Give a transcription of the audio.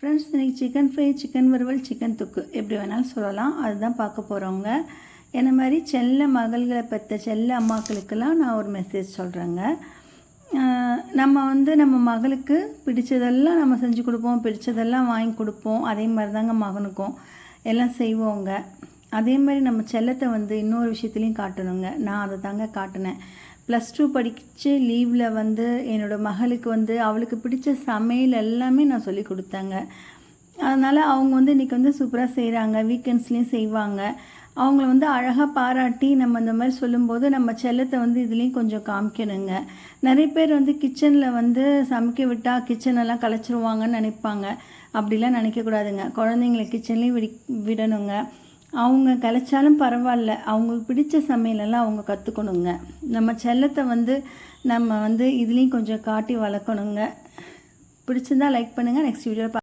Friends, இன்றைக்கி chicken fry, chicken வறுவல், chicken தொக்கு எப்படி வேணாலும் சொல்லலாம். அதுதான் பார்க்க போகிறோங்க. என்ன மாதிரி செல்ல மகள்களை பெற்ற செல்ல அம்மாக்களுக்கெல்லாம் நான் ஒரு மெசேஜ் சொல்கிறேங்க. நம்ம மகளுக்கு பிடிச்சதெல்லாம் நம்ம செஞ்சு கொடுப்போம், பிடிச்சதெல்லாம் வாங்கி கொடுப்போம். அதே மாதிரி தாங்க மகனுக்கும் எல்லாம் செய்வோங்க. அதே மாதிரி நம்ம செல்லத்தை இன்னொரு விஷயத்துலையும் காட்டணுங்க. நான் அதை தாங்க காட்டினேன். +2 படிச்சு லீவில் என்னோடய மகளுக்கு அவளுக்கு பிடிச்ச சமையல் எல்லாமே நான் சொல்லி கொடுத்தேங்க. அதனால் அவங்க இன்றைக்கி சூப்பராக செய்கிறாங்க. வீக்கெண்ட்ஸ்லேயும் செய்வாங்க. அவங்கள அழகாக பாராட்டி நம்ம இந்த மாதிரி சொல்லும்போது நம்ம செல்லத்தை இதுலேயும் கொஞ்சம் காமிக்கணுங்க. நிறைய பேர் கிச்சனில் சமைக்க விட்டால் கிச்சனெல்லாம் கலைச்சிருவாங்கன்னு நினைப்பாங்க. அப்படிலாம் நினைக்கக்கூடாதுங்க. குழந்தைங்கள கிச்சன்லேயும் விடணுங்க. அவங்க கலைச்சாலும் பரவாயில்ல, அவங்களுக்கு பிடிச்ச சமையலெல்லாம் அவங்க கற்றுக்கணுங்க. நம்ம செல்லத்தை நம்ம இதுலேயும் கொஞ்சம் காட்டி வளர்க்கணுங்க. பிடிச்சிருந்தால் லைக் பண்ணுங்கள். நெக்ஸ்ட் வீடியோவில்